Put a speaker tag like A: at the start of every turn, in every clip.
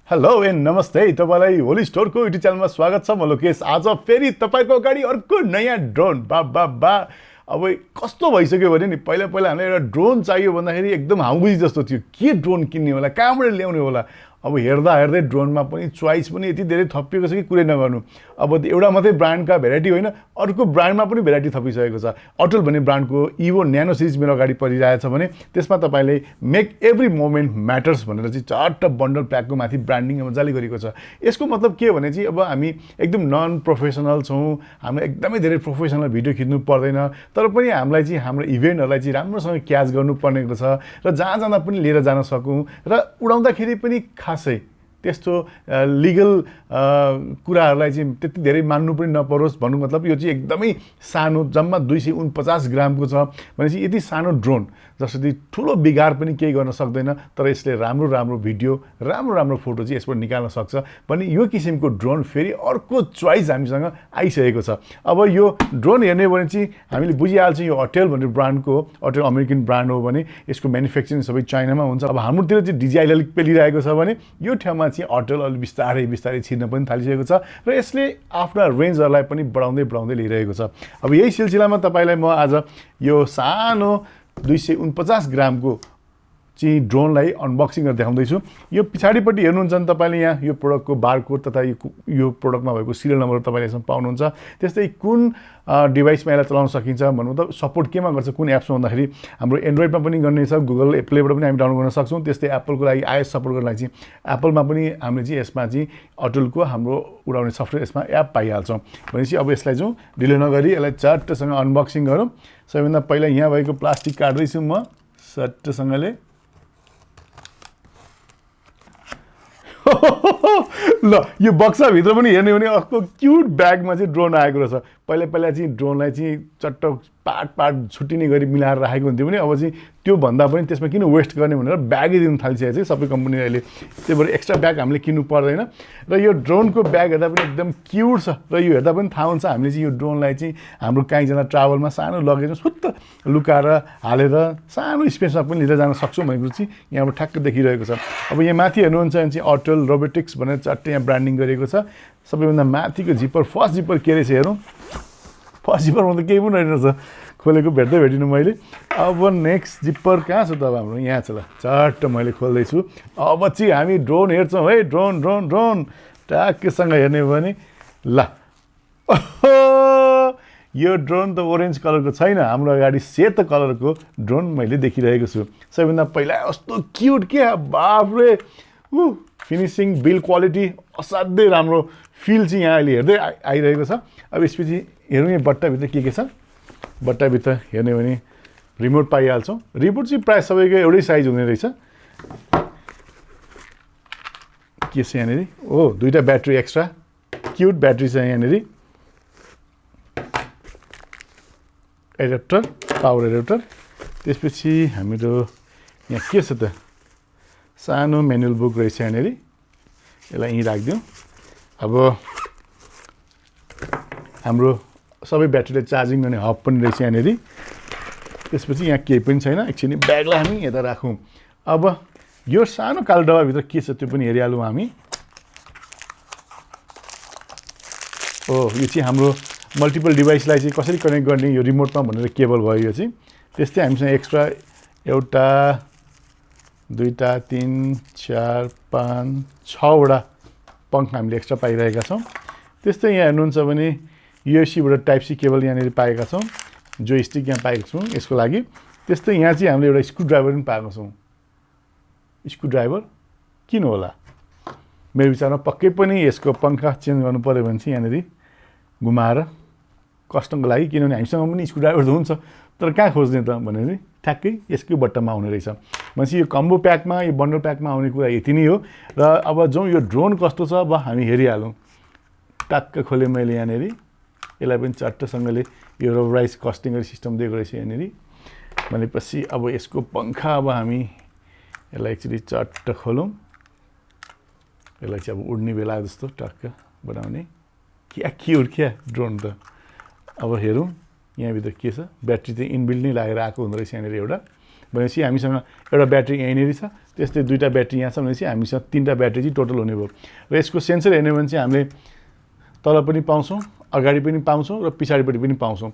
A: Hello and नमस्ते तपाईलाई ओलिज स्टोरको युट्युब च्यानलमा स्वागत छ। म लोकेश। आज फेरि तपाईको अगाडि अर्को नयाँ ड्रोन बा अब कस्तो भइसक्यो भने नि पहिला हामीलाई एउटा ड्रोन चाहियो भन्दाखेरि एकदम हाउबुजी जस्तो थियो। के ड्रोन किन्ने होला, कहाँबाट ल्याउने होला। अब हेर्दै ड्रोनमा पनि चोइस पनि यति धेरै थपिएको छ कि कुरै नगर्नु। अब एउटा मात्रै ब्रान्डका भेराइटी होइन, अर्को ब्रान्डमा पनि भेराइटी थपिसकेको छ। अटल भन्ने ब्रान्डको इभो न्यानो सिरिज मेरो अगाडि परिरहेछ भने त्यसमा तपाईले मेक एभ्री मोमेन्ट म्याटर्स भनेर चाहिँ चट्ट बन्डल प्याकको माथि ब्रान्डिङ मजाले गरेको छ। यसको मतलब के भने चाहिँ अब हामी एकदम नन प्रोफेसनल छौँ, हाम्रो एकदमै धेरै प्रोफेसनल भिडियो खिच्नु पर्दैन, तर पनि हामीलाई चाहिँ हाम्रो इभेन्टहरूलाई चाहिँ राम्रोसँग क्याच गर्नुपर्नेको छ र जहाँ जाँदा पनि लिएर जान सकौँ र उडाउँदाखेरि पनि खासै त्यस्तो लिगल कुराहरूलाई चाहिँ त्यति धेरै मान्नु पनि नपरोस्। भन्नु मतलब यो चाहिँ एकदमै सानो, जम्मा 249 ग्रामको छ भनेपछि यति सानो ड्रोन जसरी ठुलो बिगार पनि केही गर्न सक्दैन, तर यसले राम्रो भिडियो राम्रो फोटो चाहिँ यसबाट निकाल्न सक्छ भने यो किसिमको ड्रोन फेरि अर्को चोइस हामीसँग आइसकेको छ। अब यो ड्रोन हेर्ने भने चाहिँ हामीले बुझिहाल्छौँ यो अटेल भन्ने ब्रान्डको, अटेल अमेरिकन ब्रान्ड हो भने यसको म्यानुफ्याक्चरिङ सबै चाइनामा हुन्छ। अब हाम्रोतिर चाहिँ डिजाइन अलिक पेलिरहेको छ भने यो ठाउँमा चाहिँ अटेल अलि बिस्तारै छिर्न पनि थालिसकेको छ र यसले आफ्ना रेन्जहरूलाई पनि बढाउँदै ल्याइरहेको छ। अब यही सिलसिलामा तपाईलाई म आज यो सानो 249 ग्रामको चाहिँ ड्रोनलाई अनबक्सिङ गरेर देखाउँदैछु। यो पछाडिपट्टि हेर्नुहुन्छ भने तपाईँले यहाँ यो प्रोडक्टको बारकोड तथा यो प्रोडक्टमा भएको सिरियल नम्बर तपाईँले यसमा पाउनुहुन्छ। त्यस्तै कुन डिभाइसमा यसलाई चलाउन सकिन्छ भन्नु त सपोर्ट केमा गर्छ, कुन एप्समा भन्दाखेरि हाम्रो एन्ड्रोइडमा पनि गर्ने छ, गुगल प्लेबाट पनि हामी डाउनलोड गर्न सक्छौँ। त्यस्तै एप्पलको लागि आइएस सपोर्ट गर्नलाई चाहिँ एप्पलमा पनि हामीले चाहिँ यसमा चाहिँ अटलको हाम्रो उडाउने सफ्टवेयर यसमा एप पाइहाल्छौँ। भनेपछि अब यसलाई चाहिँ ढिलो नगरी यसलाई चट्टसँग अनबक्सिङ गरौँ। सबैभन्दा पहिला यहाँ भएको प्लास्टिक काट्दैछु म सट्टसँगले। ल यो बक्साभित्र पनि हेर्ने भने अर्को क्युट ब्यागमा चाहिँ ड्रोन आएको रहेछ। पहिला चाहिँ ड्रोनलाई चाहिँ चट्ट पार्ट छुट्टिने गरी मिलाएर राखेको हुन्थ्यो भने अब चाहिँ त्यो भन्दा पनि त्यसमा किन वेस्ट गर्ने भनेर ब्यागै दिनु थालिसकेको छ सबै कम्पनीले अहिले। त्यही भएर एक्स्ट्रा ब्याग हामीले किन्नु पर्दैन र यो ड्रोनको ब्याग हेर्दा पनि एकदम क्युट छ र यो हेर्दा पनि थाहा हुन्छ हामीले चाहिँ यो ड्रोनलाई चाहिँ हाम्रो कहीँ जाँदा ट्राभलमा सानो लगेजमा सुत्त लुकाएर हालेर सानो स्पेसमा पनि लिएर जान सक्छौँ भन्ने कुरो चाहिँ यहाँबाट ठ्याक्क देखिरहेको छ। अब यहाँ माथि हेर्नुहुन्छ भने चाहिँ अटल रोबोटिक्स भनेर चट्टै यहाँ ब्रान्डिङ गरिएको छ। सबैभन्दा माथिको जिप्पर, फर्स्ट जिप्पर के रहेछ हेरौँ। फर्स्ट जिप्परमा त केही पनि रहेनछ, खोलेको भेटिनँ मैले। अब नेक्स्ट जिप्पर कहाँ छ त? अब हाम्रो यहाँ छ। ल चट्ट मैले खोल्दैछु। अब चाहिँ हामी ड्रोन हेर्छौँ है। ड्रोन ट्याक्कसँग हेर्ने हो भने ल यो ड्रोन त ओरेन्ज कलरको छैन, हाम्रो अगाडि सेतो कलरको ड्रोन मैले देखिरहेको छु। सबैभन्दा पहिला कस्तो क्युट, के बाफरे फिनिसिङ बिल्ड क्वालिटी असाध्यै राम्रो फिल चाहिँ यहाँ अहिले हेर्दै आइरहेको छ। अब यसपछि हेरौँ यहाँ बट्टाभित्र के छ। बट्टाभित्र हेर्ने भने रिमोट पाइहाल्छौँ। रिमोट चाहिँ प्रायः सबैको एउटै साइज हुने रहेछ। के छ यहाँनिर? ओ दुईवटा ब्याट्री एक्स्ट्रा, क्युट ब्याट्री छ यहाँनिर। Adapter, power adapter. त्यसपछि हाम्रो यहाँ के छ त? सानो म्यानुअल बुक रहेछ यहाँनिर। यसलाई यहीँ राखिदिउँ। अब हाम्रो सबै ब्याट्रीलाई चार्जिङ गर्ने हब पनि रहेछ यहाँनिर। त्यसपछि यहाँ केही पनि छैन। एकछिन ब्यागलाई हामी यता राखौँ। अब यो सानो कालो डब्बाभित्र के छ त्यो पनि हेरिहालौँ हामी। ओ यो चाहिँ हाम्रो मल्टिपल डिभाइसलाई चाहिँ कसरी कनेक्ट गर्ने यो रिमोटमा भनेर केबल भयो यो चाहिँ। त्यस्तै हामीसँग एक्स्ट्रा एउटा, दुईवटा, 3, 4, 5, 6वटा पङ्खा हामीले एक्स्ट्रा पाइरहेका छौँ। त्यस्तै यहाँ हेर्नुहुन्छ भने युएससीबाट टाइप सी केबल यहाँनिर पाएका छौँ। जोइस्टिक यहाँ पाएका छौँ यसको लागि। त्यस्तै यहाँ चाहिँ हामीले एउटा स्क्रुड्राइभर पनि पाएका छौँ। स्क्रुड्राइभर किन होला? मेरो विचारमा पक्कै पनि यसको पङ्खा चेन्ज गर्नु पऱ्यो भने चाहिँ यहाँनिर घुमाएर कस्टमको लागि, किनभने हामीसँग पनि स्क्रुड्राइभर त हुन्छ तर कहाँ खोज्ने त भनेर ठ्याक्कै यसकै बट्टामा आउने रहेछ। भनेपछि यो कम्बो प्याकमा, यो बन्डल प्याकमा आउने कुरा यति नै हो। र अब जाउँ यो ड्रोन कस्तो छ अब हामी हेरिहालौँ। टक्क खोलेँ मैले यहाँनिर। यसलाई पनि चट्टसँगले यो रबराइज कस्टिङ सिस्टम दिएको रहेछ यहाँनिर। भनेपछि अब यसको पङ्खा अब हामी यसलाई एक्चुअली चट्ट खोलौँ। यसलाई चाहिँ अब उड्ने बेला जस्तो टक्क बनाउने। क्या क्युट क्या ड्रोन त। अब हेरौँ यहाँभित्र के छ। ब्याट्री चाहिँ इनबिल्ड नै लागेर आएको हुँदो रहेछ यहाँनिर एउटा। भनेपछि हामीसँग एउटा ब्याट्री यहीँनिर छ, त्यस्तै दुईटा ब्याट्री यहाँ छ भनेपछि हामीसँग 3टा ब्याट्री चाहिँ टोटल हुने भयो। र यसको सेन्सर हेर्ने भने चाहिँ हामीले तल पनि पाउँछौँ, अगाडि पनि पाउँछौँ र पछाडिपट्टि पनि पाउँछौँ।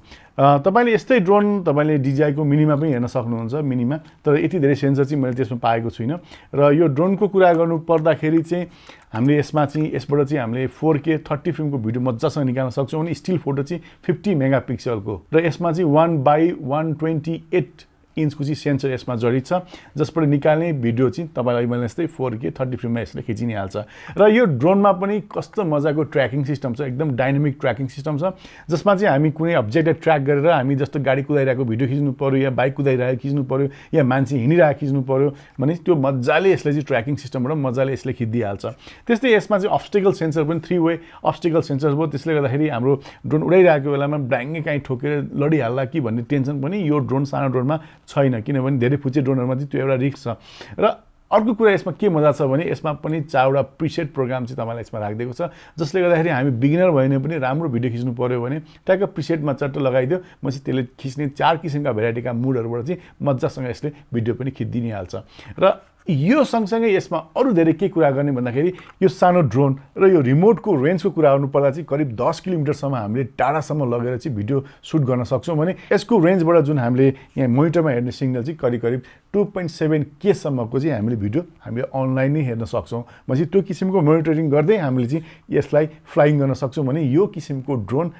A: तपाईँले यस्तै ड्रोन तपाईँले DJI को मिनीमा पनि हेर्न सक्नुहुन्छ, मिनीमा, तर यति धेरै सेन्सर चाहिँ मैले त्यसमा पाएको छुइनँ। र यो ड्रोनको कुरा गर्नु पर्दाखेरि चाहिँ हामीले यसबाट चाहिँ हामीले 4K 30 फ्रेमको भिडियो मजासँग निकाल्न सक्छौँ भने स्टिल फोटो चाहिँ 50 मेगापिक्सलको, र यसमा चाहिँ 1/128 इन्चको चाहिँ सेन्सर यसमा जडित छ, जसबाट निकाल्ने भिडियो चाहिँ तपाईँलाई मैले यस्तै 4K 30 फ्रेममा यसले खिचि नै हाल्छ। र यो ड्रोनमा पनि कस्तो मजाको ट्र्याकिङ सिस्टम छ, एकदम डाइनामिक ट्र्याकिङ सिस्टम छ, जसमा चाहिँ हामी कुनै अब्जेक्टलाई ट्र्याक गरेर हामी जस्तो गाडी कुदाइरहेको भिडियो खिच्नु पर्यो या बाइक कुदाइरहेको खिच्नु पर्यो या मान्छे हिँडिरहेको खिच्नु पर्यो भने त्यो मजाले यसले चाहिँ ट्र्याकिङ सिस्टमबाट मजाले यसले खिचिदिइहाल्छ। त्यस्तै यसमा चाहिँ अब्स्टेकल सेन्सर पनि 3 वे अब्स्टेकल सेन्सर भयो, त्यसले गर्दाखेरि हाम्रो ड्रोन उडाइरहेको बेलामा ब्याङ्गै काहीँ ठोकेर लडिहाल्ला कि भन्ने टेन्सन पनि यो ड्रोन सानो ड्रोनमा छैन, किनभने धेरै फुच्चे ड्रोनहरुमा चाहिँ त्यो एउटा रिस्क छ। र अर्को कुरा यसमा के मजा छ भने यसमा पनि 4वटा प्रिसेट प्रोग्राम चाहिँ तपाईलाई यसमा राखिदिएको छ, जसले गर्दाखेरि हामी बिगिनर भएन पनि राम्रो भिडियो खिच्नु पर्यो भने ट्याक्क प्रिसेटमा चट्ट लगाइदियो, पछि त्यसले खिच्ने 4 किसिमका भेराइटीका मुडहरुबाट चाहिँ मजासँग यसले भिडियो पनि खिच्दिनै हाल्छ। र यो सँगसँगै यसमा अरु धेरै के कुरा गर्ने भन्दाखेरि यो सानो ड्रोन र यो रिमोटको रेन्जको कुरा गर्नु पर्दा चाहिँ करिब 10 किलोमिटरसम्म हामीले टाढासम्म लगेर चाहिँ भिडियो सुट गर्न सक्छौं भने यसको रेन्जबाट जुन हामीले यहाँ मोनिटरमा हेर्ने सिग्नल चाहिँ करिब 2.7K सम्मको चाहिँ हामीले भिडियो हामीले अनलाइन नै हेर्न सक्छौं। भनेपछि त्यो किसिमको मोनिटरिङ गर्दै हामीले चाहिँ यसलाई फ्लाइङ गर्न सक्छौं भने यो किसिमको ड्रोन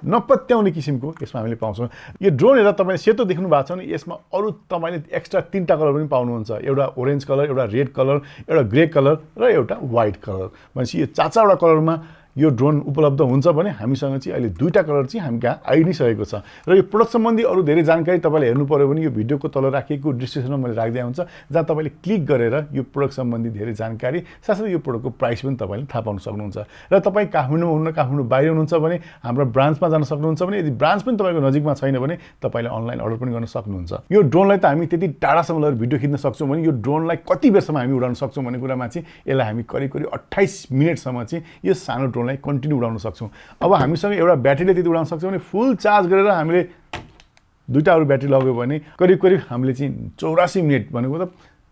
A: नपत्याउने किसिमको यसमा हामीले पाउँछौं। यो ड्रोन हेर्दा तपाईले सेतो देख्नु भएको छ भने यसमा अरु तपाईले एक्स्ट्रा 3टा कलर पनि पाउनुहुन्छ, एउटा ओरेन्ज कलर, एउटा रेड कलर, एउटा ग्रे कलर र एउटा व्हाइट कलर। भनेपछि यो 4वटा कलरमा यो ड्रोन उपलब्ध हुन्छ भने हामीसँग चाहिँ अहिले 2टा कलर चाहिँ हामी कहाँ आइ नै सकेको छ। र यो प्रोडक्ट सम्बन्धी अरु धेरै जानकारी तपाईले हेर्नु पर्यो भने यो भिडियोको तल राखिएको डिस्क्रिप्सनमा मैले राख्दै हुन्छ, जहाँ तपाईले क्लिक गरेर यो प्रोडक्ट सम्बन्धी धेरै जानकारी साथै यो प्रोडक्टको प्राइस पनि तपाईले थाहा पाउन सक्नुहुन्छ। र तपाई काठमाडौँमा हुनुहुन्छ, काठमाडौँ बाहिर हुनुहुन्छ भने हाम्रो ब्रान्चमा जान सक्नुहुन्छ भने यदि ब्रान्च पनि तपाईको नजिकमा छैन भने तपाईले अनलाइन अर्डर पनि गर्न सक्नुहुन्छ। यो ड्रोनलाई त हामी त्यति टाढासम्म लगेर भिडियो खिच्न सक्छौं भने यो ड्रोनलाई कति बेरसम्म हामी उडाउन सक्छौं भन्ने कुरामा चाहिँ यसलाई हामी करिब 28 मिनेटसम्म चाहिँ यो सानो ड्रोनलाई कन्टिन्यू उडाउन सक्छौं। अब हामीसँग एउटा ब्याट्रीले त्यति उडाउन सक्छौं भने फुल चार्ज गरेर हामीले 2टा अरु ब्याट्री लाग्यो भने करिब हामीले चाहिँ 84 मिनेट भनेको त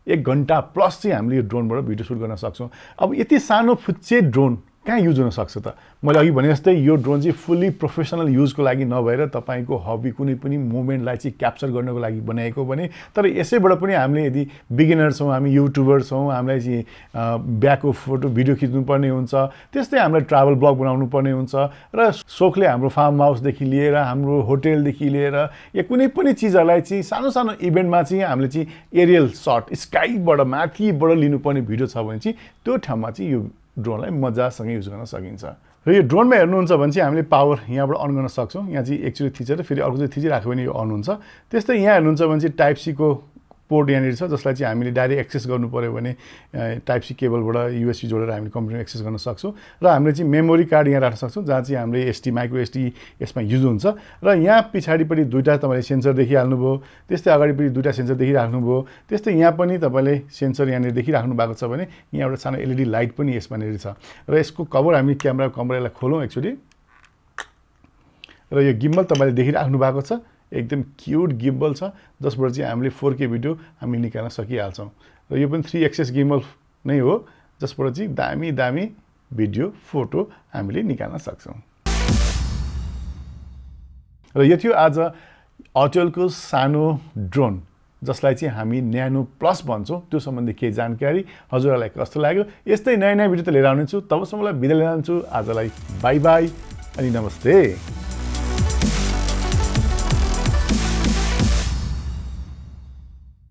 A: 1 घण्टा प्लस चाहिँ हामीले यो ड्रोनबाट भिडियो सुट गर्न सक्छौं। अब यति सानो फुच्चे ड्रोन कहाँ युज हुन सक्छ त? मैले अघि भने जस्तै यो ड्रोन चाहिँ फुल्ली प्रोफेसनल युजको लागि नभएर तपाईको हबी कुनै पनि मोमेन्टलाई चाहिँ क्याप्चर गर्नको लागि बनाएको भने, तर यसैबाट पनि हामीले यदि बिगिनर छौं, हामी युट्युबर छौं, हामीलाई चाहिँ ब्याकको फोटो भिडियो खिच्नु पर्ने हुन्छ, त्यस्तै हामीले ट्राभल ब्लग बनाउनु पर्ने हुन्छ र सोखले हाम्रो फार्म हाउस देखि लिएर हाम्रो होटल देखि लिएर या कुनै पनि चीजहरुलाई चाहिँ सानो इभेन्टमा चाहिँ हामीले चाहिँ एरियल शट स्काईबाट माथिबाट लिनुपर्ने भिडियो छ भने चाहिँ त्यो ठाउँमा चाहिँ यो ड्रोनलाई मजासँग युज गर्न सकिन्छ। र यो ड्रोनमा हेर्नुहुन्छ भने चाहिँ हामीले पावर यहाँबाट अन गर्न सक्छौं। यहाँ चाहिँ एकचोटी थिचेर फेरि अर्को चाहिँ थिचिराख्यो भने यो अन हुन्छ। त्यस्तै यहाँ हेर्नुहुन्छ भने चाहिँ टाइप सी को पोर्ट यहाँनिर छ, जसलाई चाहिँ हामीले डाइरेक्ट एक्सेस गर्नु पर्यो भने टाइप सी केबलबाट USB जोडेर हामीले कम्प्युटर एक्सेस गर्न सक्छौं। र हामीले चाहिँ मेमोरी कार्ड यहाँ राख्न सक्छौं, जहाँ चाहिँ हामीले माइक्रो SD यसमा युज हुन्छ। र यहाँ पछाडिपट्टि 2टा तपाईले सेन्सर देखिहाल्नु भयो, त्यस्तै अगाडिपट्टि 2टा सेन्सर देखिराख्नु भयो, त्यस्तै यहाँ पनि तपाईले सेन्सर यहाँनिर देखिराख्नु भएको छ भने यहाँ एउटा सानो LED लाइट पनि यसमा निर छ। र यसको कभर हामी क्यामेरालाई खोलौं एकचोटी, र यो गिम्बल तपाईले देखिराख्नु भएको छ, एकदम क्यूट गिम्बल छ, जसबाट चाहिँ हामीले 4K भिडियो हामी निकाल्न सकिहाल्छौं। र यो पनि 3 एक्सेस गिम्बल नै हो, जसबाट चाहिँ दामी भिडियो फोटो हामीले निकाल्न सक्छौं। र यो थियो आज Autelको सानो ड्रोन, जसलाई चाहिँ हामी न्यानो प्लस भन्छौं, त्यो सम्बन्धी केही जानकारी हजुरहरुलाई कस्तो लाग्यो? यस्तै नयाँ भिडियो त लिएर आउनेछु, तबसम्मलाई बिदा लिन चाहन्छु। आजलाई बाइ बाइ अनि नमस्ते।